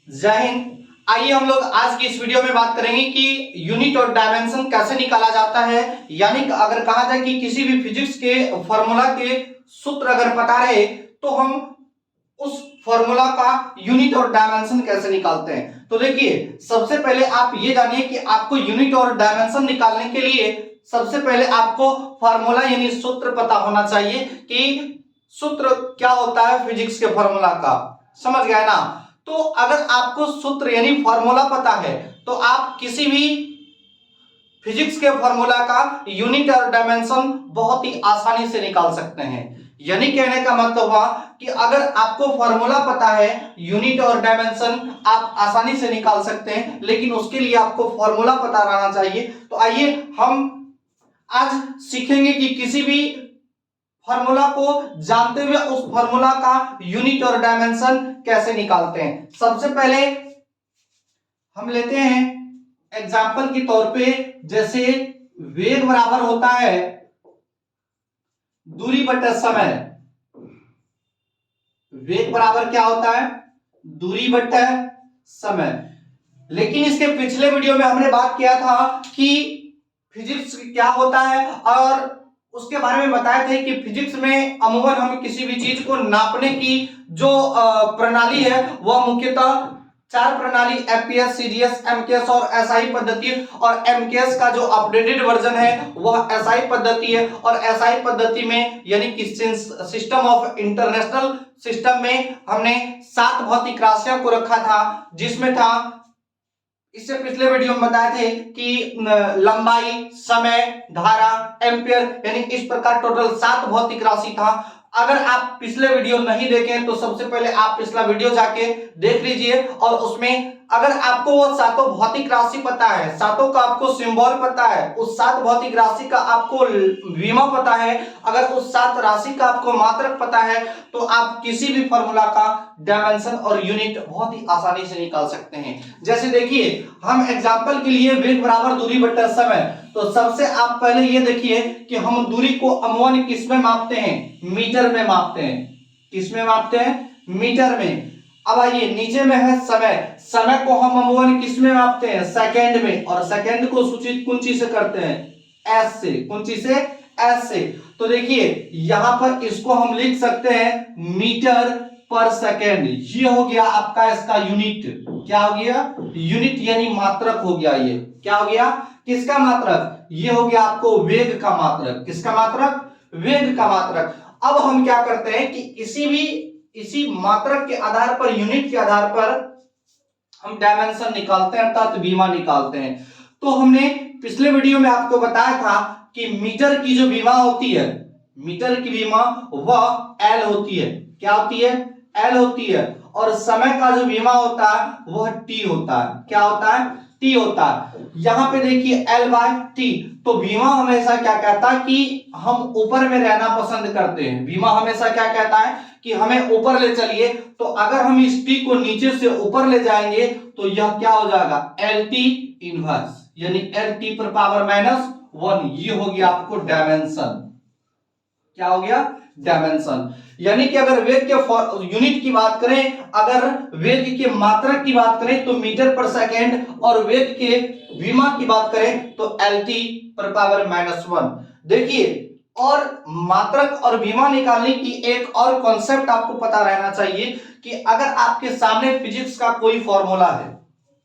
जय हिंद। आइए हम लोग आज की इस वीडियो में बात करेंगे कि यूनिट और डायमेंशन कैसे निकाला जाता है। यानी कि अगर कहा जाए कि किसी भी फिजिक्स के फॉर्मूला के सूत्र अगर पता रहे तो हम उस फॉर्मूला का यूनिट और डायमेंशन कैसे निकालते हैं। तो देखिए, सबसे पहले आप ये जानिए कि आपको यूनिट और डायमेंशन निकालने के लिए सबसे पहले आपको फॉर्मूला यानी सूत्र पता होना चाहिए कि सूत्र क्या होता है फिजिक्स के फॉर्मूला का। समझ गए ना? तो अगर आपको सूत्र यानी फॉर्मूला पता है तो आप किसी भी फिजिक्स के फॉर्मूला का यूनिट और डायमेंशन बहुत ही आसानी से निकाल सकते हैं। यानी कहने का मतलब हुआ कि अगर आपको फॉर्मूला पता है, यूनिट और डायमेंशन आप आसानी से निकाल सकते हैं, लेकिन उसके लिए आपको फॉर्मूला पता रहना चाहिए। तो आइए हम आज सीखेंगे कि किसी भी फॉर्मूला को जानते हुए उस फॉर्मूला का यूनिट और डायमेंशन कैसे निकालते हैं। सबसे पहले हम लेते हैं एग्जाम्पल के तौर पे, जैसे वेग बराबर होता है दूरी बटा समय। वेग बराबर क्या होता है? दूरी बटा समय। लेकिन इसके पिछले वीडियो में हमने बात किया था कि फिजिक्स क्या होता है और उसके बारे में बताए थे कि फिजिक्स में अमूमन हम किसी भी चीज को नापने की जो प्रणाली है वह मुख्यतः चार प्रणाली एफपीएस, सीडीएस, एमकेएस और एसआई पद्धति। और एमकेएस का जो अपडेटेड वर्जन है वह एसआई पद्धति है। और एसआई पद्धति में यानी कि सिस्टम ऑफ इंटरनेशनल सिस्टम में हमने 7 भौतिक राशियों को रखा था, जिसमें था, इससे पिछले वीडियो में बताए थे कि लंबाई, समय, धारा, एम्पियर, यानी इस प्रकार टोटल 7 भौतिक राशि था। अगर आप पिछले वीडियो नहीं देखें तो सबसे पहले आप पिछला वीडियो जाके देख लीजिए और उसमें अगर आपको वो सातों भौतिक राशि पता है, सातों का आपको सिंबल पता है, उस 7 भौतिक राशि का आपको विमा पता है, अगर उस 7 राशि का आपको मात्रक पता है, तो आप किसी भी फॉर्मूला का डायमेंशन और यूनिट बहुत ही आसानी से निकाल सकते हैं। जैसे देखिए, हम एग्जांपल के लिए वेग बराबर दूरी बटा समय, तो सबसे आप पहले ये देखिए कि हम दूरी को अमूमन किस में मापते हैं? मीटर में मापते हैं। किस में मापते हैं? मीटर में। अब आइए, नीचे में है समय। समय को हम अमूमन किस में मापते हैं? सेकंड में। और सेकंड को सूचित कौन चीज से करते हैं? एस से। कौन चीज से? एस से। तो देखिए, यहां पर इसको हम लिख सकते हैं मीटर पर सेकेंड। ये हो गया आपका इसका यूनिट। क्या हो गया? यूनिट यानी मात्रक हो गया। ये क्या हो गया? किसका मात्रक? ये हो गया आपको वेग का मात्रक। किसका मात्रक? वेग का मात्रक। अब हम क्या करते हैं कि इसी मात्रक के आधार पर, यूनिट के आधार पर हम डायमेंशन निकालते हैं, अर्थात विमा निकालते हैं। तो हमने पिछले वीडियो में आपको बताया था कि मीटर की जो विमा होती है, मीटर की विमा वह एल होती है। क्या होती है? एल होती है। और समय का जो विमा होता है वह टी होता है। क्या होता है? टी होता है। यहां पे देखिए एल बाय टी। तो बीमा हमेशा क्या कहता है कि हम ऊपर में रहना पसंद करते हैं। बीमा हमेशा क्या कहता है कि हमें ऊपर ले चलिए। तो अगर हम इस टी को नीचे से ऊपर ले जाएंगे तो यह क्या हो जाएगा? एल टी इनवर्स, यानी एल टी पर पावर -1। ये हो गया आपको डायमेंशन। क्या हो गया? डायमेंशन। यानी कि अगर वेग के यूनिट की बात करें, अगर वेग के मात्रक की बात करें तो मीटर पर सेकेंड, और वेग के विमा की बात करें तो एलटी पर पावर -1। देखिए, और मात्रक और विमा निकालने की एक और कॉन्सेप्ट आपको पता रहना चाहिए कि अगर आपके सामने फिजिक्स का कोई फॉर्मूला है,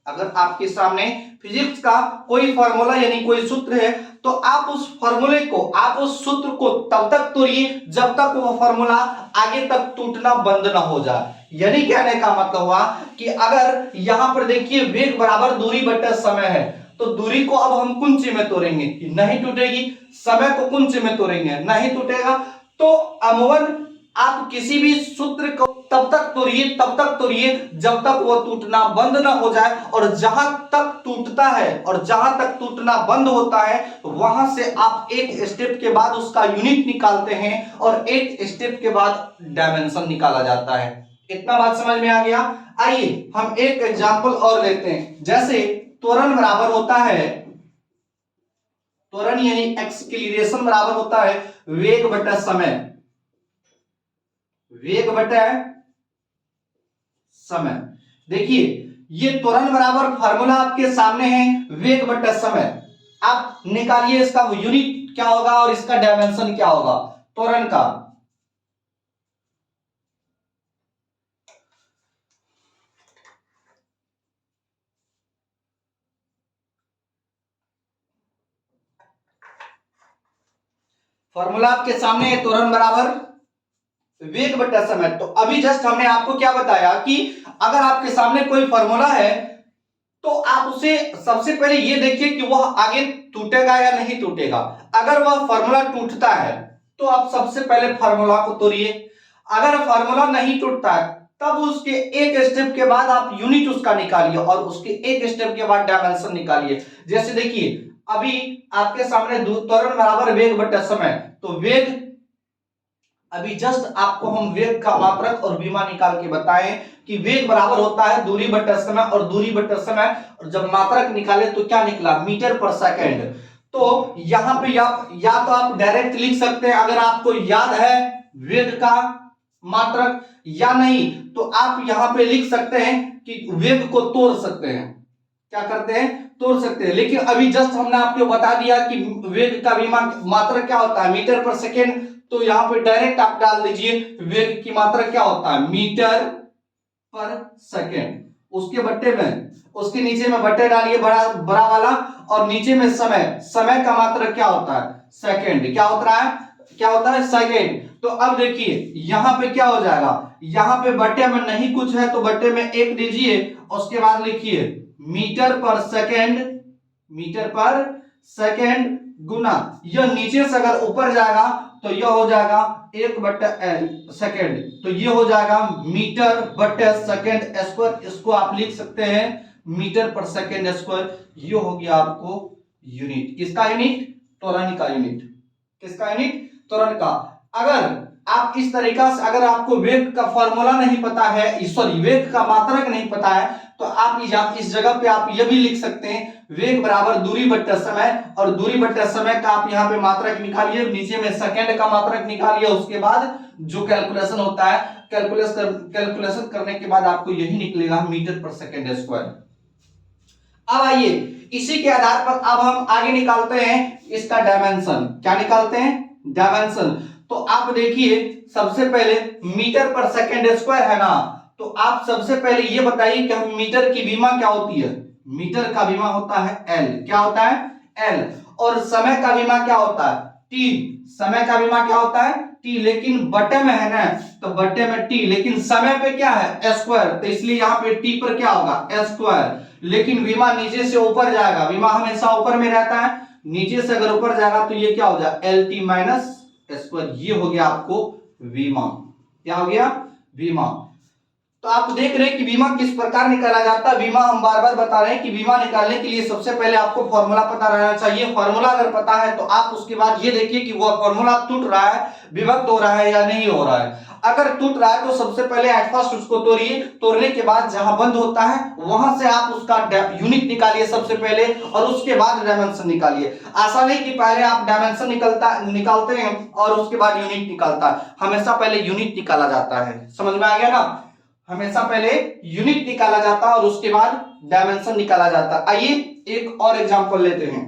अगर आपके सामने फिजिक्स का कोई फॉर्मूला यानी कोई सूत्र है, तो आप उस फॉर्मूले को, आप उस सूत्र को तब तक तोड़िए जब तक वो फॉर्मूला आगे तक टूटना बंद ना हो जाए। यानी कहने का मतलब हुआ कि अगर यहां पर देखिए वेग बराबर दूरी बटा समय है, तो दूरी को अब हम कुंची में तोड़ेंगे, नहीं टूटेगी। समय को कुंची में तोड़ेंगे, नहीं टूटेगा। तो अमूमन आप किसी भी सूत्र को तब तक तोड़िए जब तक वो टूटना बंद ना हो जाए। और जहां तक टूटता है और जहां तक टूटना बंद होता है, वहां से आप एक स्टेप के बाद उसका यूनिट निकालते हैं और एक स्टेप के बाद डायमेंशन निकाला जाता है। इतना बात समझ में आ गया? आइए हम एक एग्जांपल और लेते हैं। जैसे त्वरण बराबर होता है, त्वरण यानी एक्सीलरेशन बराबर होता है वेग बटा समय। वेग बटा समय। देखिए, ये त्वरण बराबर फार्मूला आपके सामने है, वेग बटा समय। आप निकालिए इसका यूनिट क्या होगा और इसका डायमेंशन क्या होगा त्वरण का। फॉर्मूला आपके सामने है, त्वरण बराबर वेग बटा समय। तो अभी जस्ट हमने आपको क्या बताया कि अगर आपके सामने कोई फॉर्मूला है तो आप उसे सबसे पहले ये देखिए कि वह आगे टूटेगा या नहीं टूटेगा। अगर वह फॉर्मूला टूटता है तो आप सबसे पहले फॉर्मूला को तोड़िए। अगर फॉर्मूला नहीं टूटता है तब उसके एक स्टेप के बाद आप यूनिट उसका निकालिए और उसके एक स्टेप के बाद डायमेंशन निकालिए। जैसे देखिए अभी आपके सामने त्वरण बराबर वेग बटा समय, तो वेग अभी जस्ट आपको हम वेग का मात्रक और विमा निकाल के बताएं कि वेग बराबर होता है दूरी बटा समय, और दूरी बटा समय और जब मात्रक निकाले तो क्या निकला मीटर पर सेकेंड। तो यहां पे या तो आप डायरेक्ट लिख सकते हैं अगर आपको याद है वेग का मात्रक, या नहीं तो आप यहां पे लिख सकते हैं कि वेग को तोड़ सकते हैं। क्या करते हैं तोड़ सकते हैं। लेकिन अभी जस्ट हमने आपको बता दिया कि वेग का विमा मात्रक क्या होता है मीटर पर सेकेंड, तो यहां पे डायरेक्ट आप डाल दीजिए वेग की मात्रा क्या होता है मीटर पर सेकेंड। उसके बट्टे में उसके नीचे में बट्टे डालिए बड़ा बड़ा वाला, और नीचे में समय, समय का मात्रक क्या होता है सेकेंड। क्या होता है सेकेंड। तो अब देखिए यहां पे क्या हो जाएगा, यहां पे बट्टे में नहीं कुछ है तो बट्टे में एक दीजिए, उसके बाद लिखिए मीटर पर सेकेंड, मीटर पर सेकेंड गुना यह नीचे से अगर ऊपर जाएगा तो यह हो जाएगा एक बट्टा सेकेंड, तो ये हो जाएगा मीटर बट्टा सेकेंड स्क्वायर। इसको आप लिख सकते हैं मीटर पर सेकेंड स्क्वायर। ये हो गया आपको यूनिट। किसका यूनिट त्वरण का यूनिट। किसका यूनिट त्वरण का। अगर आप इस तरीका से अगर आपको वेग का फॉर्मूला नहीं पता है, सॉरी वेग का मात्रक नहीं पता है, तो आप इस जगह पे आप ये भी लिख सकते हैं वेग बराबर दूरी बट्टा समय, और दूरी बट्टा समय का आप यहाँ पे मात्रक निकालिए, नीचे में सेकंड का मात्रक निकालिए, उसके बाद जो कैलकुलेशन होता है कैलकुलेशन करने के बाद आपको यही निकलेगा मीटर पर सेकेंड स्क्वायर। अब आइए इसी के आधार पर अब हम आगे निकालते हैं इसका डायमेंशन। क्या निकालते हैं डायमेंशन। तो आप देखिए सबसे पहले मीटर पर सेकेंड स्क्वायर है ना, तो आप सबसे पहले ये बताइए कि हम मीटर की विमा क्या होती है। मीटर का विमा होता है एल। क्या होता है एल। और समय का विमा क्या होता है टी। समय का विमा क्या होता है टी, लेकिन बटे में है ना तो बटे में टी, लेकिन समय पे क्या है स्क्वायर, तो इसलिए यहाँ पे टी पर क्या होगा स्क्वायर। लेकिन विमा नीचे से ऊपर जाएगा, विमा हमेशा ऊपर में रहता है, नीचे से अगर ऊपर जाएगा तो ये क्या हो जाएगा एल टी माइनस स्क्वायर। ये हो गया आपको विमा। क्या हो गया विमा। तो आप देख रहे हैं कि बीमा किस प्रकार निकाला जाता है। बीमा हम बार बार बता रहे हैं कि बीमा निकालने के लिए सबसे पहले आपको फॉर्मूला पता रहना चाहिए। फॉर्मूला अगर पता है तो आप उसके बाद ये देखिए कि वो फॉर्मूला टूट रहा है, विभक्त हो रहा है या नहीं हो रहा है। अगर टूट रहा है तो सबसे पहले एट फर्स्ट उसको तोड़िए, तोड़ने के बाद जहां बंद होता है वहां से आप उसका यूनिट निकालिए सबसे पहले, और उसके बाद डायमेंशन निकालिए। ऐसा नहीं कि पहले आप डायमेंशन निकालते हैं और उसके बाद यूनिट निकालता है, हमेशा पहले यूनिट निकाला जाता है। समझ में आ गया ना, हमेशा पहले यूनिट निकाला जाता है और उसके बाद डायमेंशन निकाला जाता है। आइए एक और एग्जांपल लेते हैं।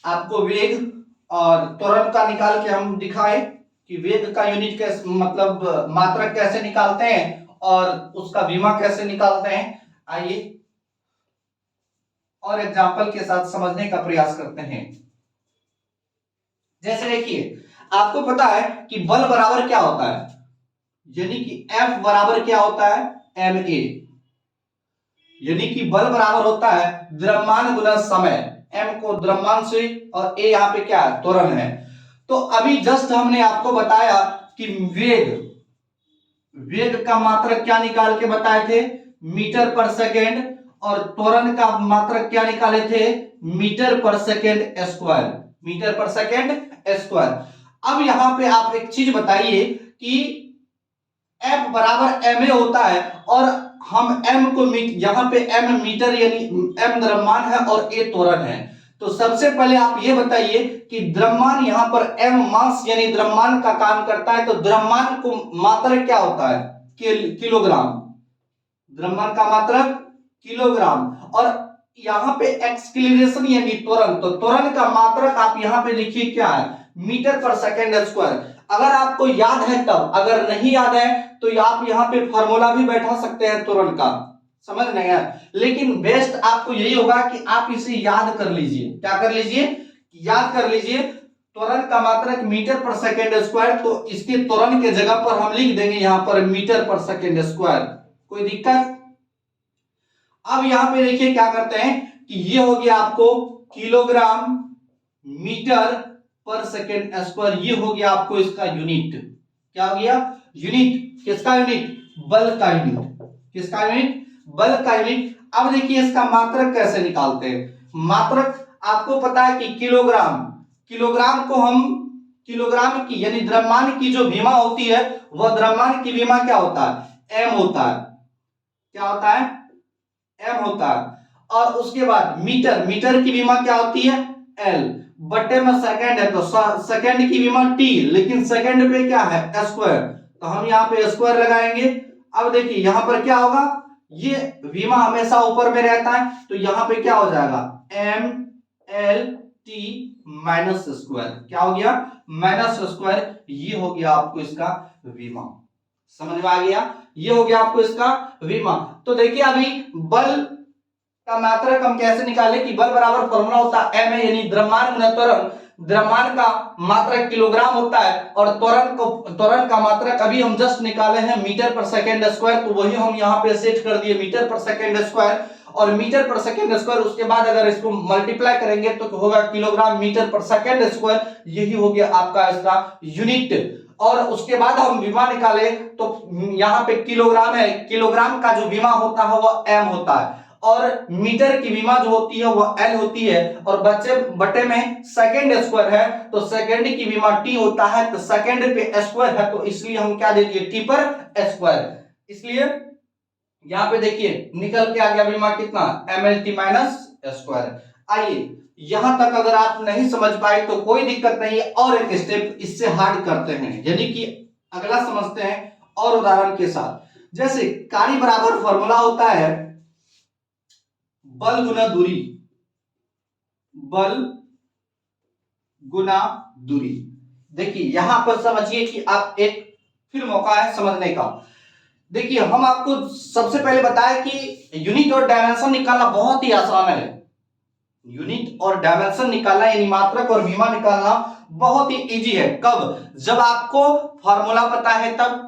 आपको वेग और त्वरण का निकाल के हम दिखाएं कि वेग का यूनिट कैसे मतलब मात्रक कैसे निकालते हैं और उसका विमा कैसे निकालते हैं। आइए और एग्जांपल के साथ समझने का प्रयास करते हैं। जैसे देखिए आपको पता है कि बल बराबर क्या होता है, यानी कि F बराबर क्या होता है ma, यानी कि बल बराबर होता है द्रव्यमान गुना समय। m को द्रव्यमान से और a यहाँ पे क्या है त्वरण है। तो अभी जस्ट हमने आपको बताया कि वेग का मात्रक क्या निकाल के बताए थे मीटर पर सेकेंड, और त्वरण का मात्रक क्या निकाले थे मीटर पर सेकेंड स्क्वायर, मीटर पर सेकेंड स्क्वायर। अब यहां पे आप एक चीज बताइए कि F बराबर ma होता है और हम m को यहां पे m मीटर यानी m द्रव्यमान है और a त्वरण है। तो सबसे पहले आप ये बताइए कि द्रव्यमान यहां पर m मास यानी द्रव्यमान का काम करता है, तो द्रव्यमान को मात्रक क्या होता है किलोग्राम, द्रव्यमान का मात्रक किलोग्राम। और यहाँ पे एक्सक्लेरेशन यानी त्वरण, तो त्वरण का मात्रक आप यहाँ पे लिखिए क्या है, मीटर पर सेकेंड स्क्वायर। अगर आपको याद है तब, अगर नहीं याद है तो आप यहाँ पे फॉर्मूला भी बैठा सकते हैं त्वरण का, समझ नहीं है, लेकिन बेस्ट आपको यही होगा कि आप इसे याद कर लीजिए। क्या कर लीजिए, याद कर लीजिए। त्वरण का मात्रक मीटर पर सेकेंड स्क्वायर, तो इसके त्वरण के जगह पर हम लिख देंगे यहां पर मीटर पर सेकेंड स्क्वायर। कोई दिक्कत? अब यहां पे देखिए क्या करते हैं कि ये हो गया आपको किलोग्राम मीटर पर सेकेंड स्क्वायर, ये हो गया आपको इसका यूनिट। क्या हो गया? यूनिट। किसका यूनिट? बल का यूनिट। किसका यूनिट? बल का यूनिट। अब देखिए इसका मात्रक कैसे निकालते हैं। मात्रक आपको पता है कि किलोग्राम, किलोग्राम को हम, किलोग्राम की यानी द्रव्यमान की जो विमा होती है, वह द्रव्यमान की विमा क्या होता है? एम होता है। क्या होता है? एम होता है। और उसके बाद मीटर, मीटर की विमा क्या होती है? एल। बटे में सेकंड है तो सेकंड की विमा टी, लेकिन सेकंड पे क्या है? स्क्वायर, तो हम यहाँ पे स्क्वायर लगाएंगे। अब देखिए यहां पर क्या होगा, ये विमा हमेशा ऊपर में रहता है, तो यहां पे क्या हो जाएगा? M L T minus square. क्या हो गया? Minus square. ये हो गया आपको इसका विमा। समझ में आ गया? ये हो गया आपको इसका विमा। तो देखिए अभी बल का मात्रक हम कैसे निकाले कि बल बराबर फॉर्मूला होता है एम है, यानी द्रव्यमान गुना त्वरण। द्रव्यमान का मात्रक किलोग्राम होता है और त्वरण का मात्रक अभी हम जस्ट निकाले हैं मीटर पर सेकेंड स्क्वायर, तो वही हम यहाँ पे सेट कर दिए मीटर पर सेकेंड स्क्वायर। और मीटर पर सेकेंड स्क्वायर, उसके बाद अगर इसको मल्टीप्लाई करेंगे तो होगा किलोग्राम मीटर पर सेकेंड स्क्वायर। यही हो गया आपका इसका यूनिट। और उसके बाद हम विमा निकाले तो यहाँ पे किलोग्राम है, किलोग्राम का जो विमा होता है वह एम होता है, और मीटर की विमा जो होती है वह एल होती है, और बच्चे बटे में सेकंड स्क्वायर है तो सेकंड की विमा टी होता है, तो सेकंड पे स्क्वायर है तो इसलिए हम क्या दे दिए? टी पर स्क्वायर। इसलिए यहां पे देखिए निकल के आ गया विमा कितना? M L T minus square. आइए यहां तक अगर आप नहीं समझ पाए तो कोई दिक्कत नहीं है, और एक स्टेप इससे हार्ड करते हैं, यानी कि अगला समझते हैं और उदाहरण के साथ। जैसे कार्य बराबर फॉर्मूला होता है बल गुना दूरी, बल गुना दूरी। देखिए यहां पर समझिए कि आप एक फिर मौका है समझने का। देखिए हम आपको सबसे पहले बताया कि यूनिट और डायमेंशन निकालना बहुत ही आसान है। यूनिट और डायमेंशन निकालना यानी मात्रक और विमा निकालना बहुत ही इजी है। कब? जब आपको फॉर्मूला पता है तब।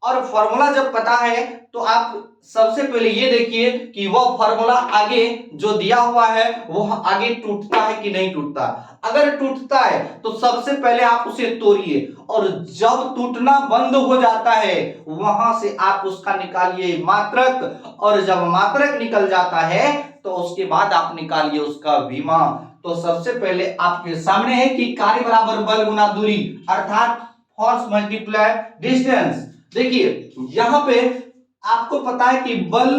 और फॉर्मूला जब पता है तो आप सबसे पहले ये देखिए कि वह फॉर्मूला आगे जो दिया हुआ है वो आगे टूटता है कि नहीं टूटता। अगर टूटता है तो सबसे पहले आप उसे तोड़िए, और जब टूटना बंद हो जाता है वहां से आप उसका निकालिए मात्रक, और जब मात्रक निकल जाता है तो उसके बाद आप निकालिए उसका विमा। तो सबसे पहले आपके सामने है कि कार्य बराबर बल गुना दूरी, अर्थात फोर्स मल्टीप्लाई डिस्टेंस। देखिए यहां पे आपको पता है कि बल,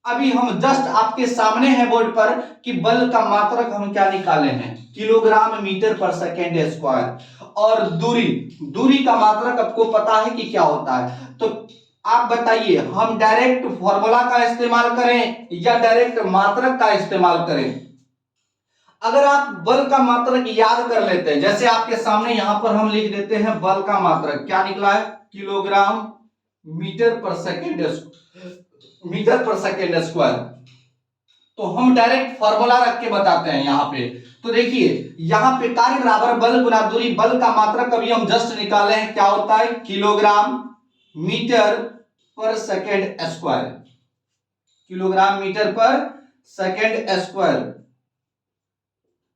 अभी हम जस्ट आपके सामने है बोर्ड पर कि बल का मात्रक हम क्या निकाले हैं? किलोग्राम मीटर पर सेकेंड स्क्वायर। और दूरी, दूरी का मात्रक आपको पता है कि क्या होता है। तो आप बताइए हम डायरेक्ट फॉर्मूला का इस्तेमाल करें या डायरेक्ट मात्रक का इस्तेमाल करें? अगर आप बल का मात्रक याद कर लेते हैं, जैसे आपके सामने यहां पर हम लिख देते हैं बल का मात्रक क्या निकला है? किलोग्राम मीटर पर सेकेंड, मीटर पर सेकेंड स्क्वायर। तो हम डायरेक्ट फॉर्मूला रख के बताते हैं यहां पे। तो देखिए यहां पे कार्य बराबर बल गुना दूरी, बल का मात्रक अभी हम जस्ट निकाले हैं, क्या होता है? किलोग्राम मीटर पर सेकेंड स्क्वायर। किलोग्राम मीटर पर सेकेंड स्क्वायर।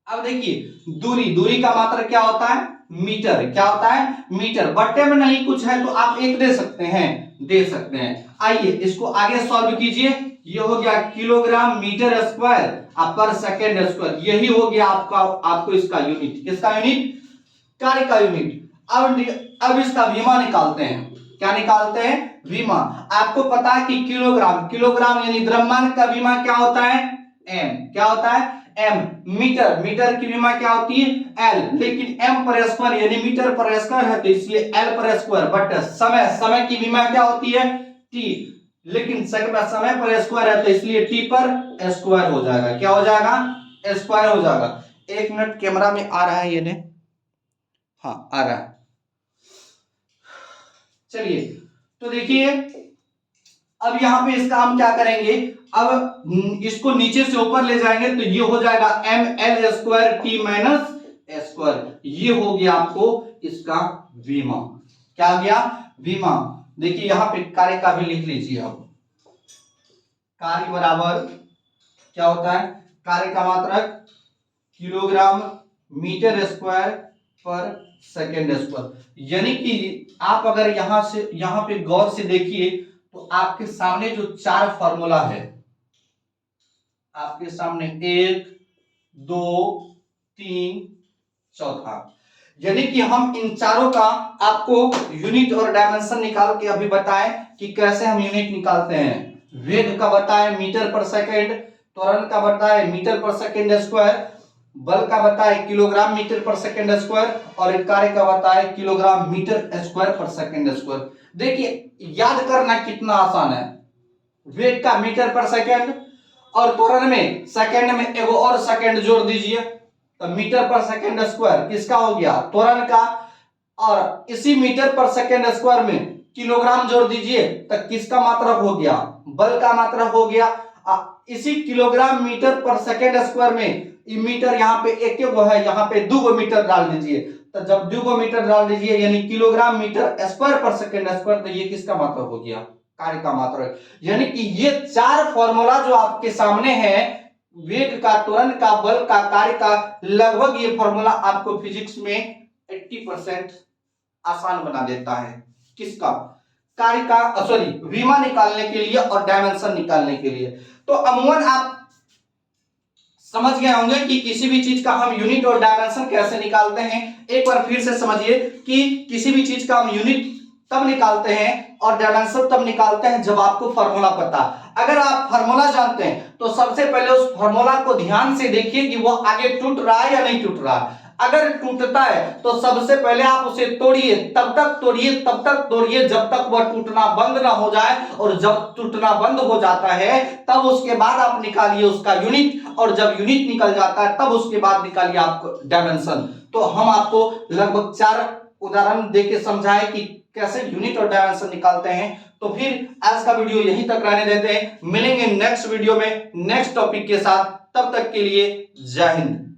अब देखिए दूरी, दूरी का मात्रक क्या होता है? मीटर। क्या होता है? मीटर। बट्टे में नहीं कुछ है तो आप एक दे सकते हैं, दे सकते हैं। आइए इसको आगे सॉल्व कीजिए। ये हो गया किलोग्राम मीटर स्क्वायर पर सेकेंड स्क्वायर, यही हो गया आपका, आपको इसका यूनिट। किसका यूनिट? कार्य का यूनिट। अब इसका विमा निकालते हैं। क्या निकालते हैं? विमा। आपको पता है कि किलोग्राम, किलोग्राम यानी द्रव्यमान का विमा क्या होता है? एम। क्या होता है? एम मीटर, मीटर की विमा क्या होती है एल, लेकिन एम पर स्क्वायर यानी मीटर पर स्क्वायर है तो इसलिए एल पर स्क्वायर, बट समय, समय की विमा क्या होती है टी, लेकिन समय पर स्क्वायर है तो इसलिए टी पर स्क्वायर हो जाएगा, क्या हो जाएगा स्क्वायर हो जाएगा। एक मिनट, कैमरा में आ रहा है ये ने, हाँ आ रहा है। चलिए तो देखिए अब यहां पे इसका हम क्या करेंगे, अब इसको नीचे से ऊपर ले जाएंगे तो ये हो जाएगा M L square T minus square, ये हो गया आपको इसका विमा, क्या आ गया विमा। देखिए यहां पे कार्य का भी लिख लीजिए, अब कार्य बराबर क्या होता है, कार्य का मात्रक किलोग्राम मीटर स्क्वायर पर सेकेंड स्क्वायर, यानी कि आप अगर यहां पे गौर से देखिए तो आपके सामने जो चार फॉर्मूला है, आपके सामने 1 2 3 चौथा, यानी कि हम इन चारों का आपको यूनिट और डायमेंशन निकाल के अभी बताएं कि कैसे हम यूनिट निकालते हैं। वेग का बताएं मीटर पर सेकेंड, त्वरण का बताएं मीटर पर सेकेंड स्क्वायर, बल का बताएं किलोग्राम मीटर पर सेकेंड स्क्वायर, और कार्य का बताएं किलोग्राम मीटर स्क्वायर पर सेकेंड स्क्वायर। देखिए याद करना कितना आसान है, वेग का मीटर पर सेकेंड और त्वरण में सेकेंड में एक और सेकेंड जोड़ दीजिए तो मीटर पर सेकेंड स्क्वायर किसका हो गया त्वरण का, और इसी मीटर पर सेकेंड स्क्वायर में किलोग्राम जोड़ दीजिए तो किसका मात्रक हो गया बल का मात्रक हो गया। इसी किलोग्राम मीटर पर सेकेंड स्क्वायर में मीटर यहाँ पे एक है, यहाँ पे 2 मीटर डाल दीजिए, तो जब 2 मीटर डाल दीजिए यानी किलोग्राम मीटर स्क्वायर पर सेकेंड स्क्वायर, तो ये किसका मात्रक हो गया कार्य का मात्रक। यानी कि ये चार फॉर्मूला जो आपके सामने है, वेग का, त्वरण का, बल का, कार्य का, लगभग ये फॉर्मूला आपको फिजिक्स में 80% आसान बना देता है, किसका कार्य का, सॉरी विमा निकालने के लिए और डायमेंशन निकालने के लिए। तो अमूमन आप समझ गए होंगे कि किसी भी चीज का हम यूनिट और डायमेंशन कैसे निकालते हैं। एक बार फिर से समझिए कि किसी भी चीज का हम यूनिट तब निकालते हैं और डायमेंशन तब निकालते हैं जब आपको फार्मूला पता। अगर आप फार्मूला जानते हैं तो सबसे पहले उस फार्मूला को ध्यान से देखिए कि वो आगे टूट रहा है या नहीं टूट रहा है। अगर टूटता है तो सबसे पहले आप उसे तोड़िए, तब तक तोड़िए जब तक वह टूटना बंद ना हो जाए, और जब टूटना बंद हो जाता है तब उसके बाद आप निकालिए उसका यूनिट, और जब यूनिट निकल जाता है तब उसके बाद निकालिए आप डायमेंशन। तो हम आपको लगभग 4 उदाहरण देके समझाएं कि कैसे यूनिट और डायमेंशन निकालते हैं। तो फिर आज का वीडियो यहीं तक रहने देते हैं, मिलेंगे नेक्स्ट वीडियो में नेक्स्ट टॉपिक के साथ, तब तक के लिए जय हिंद।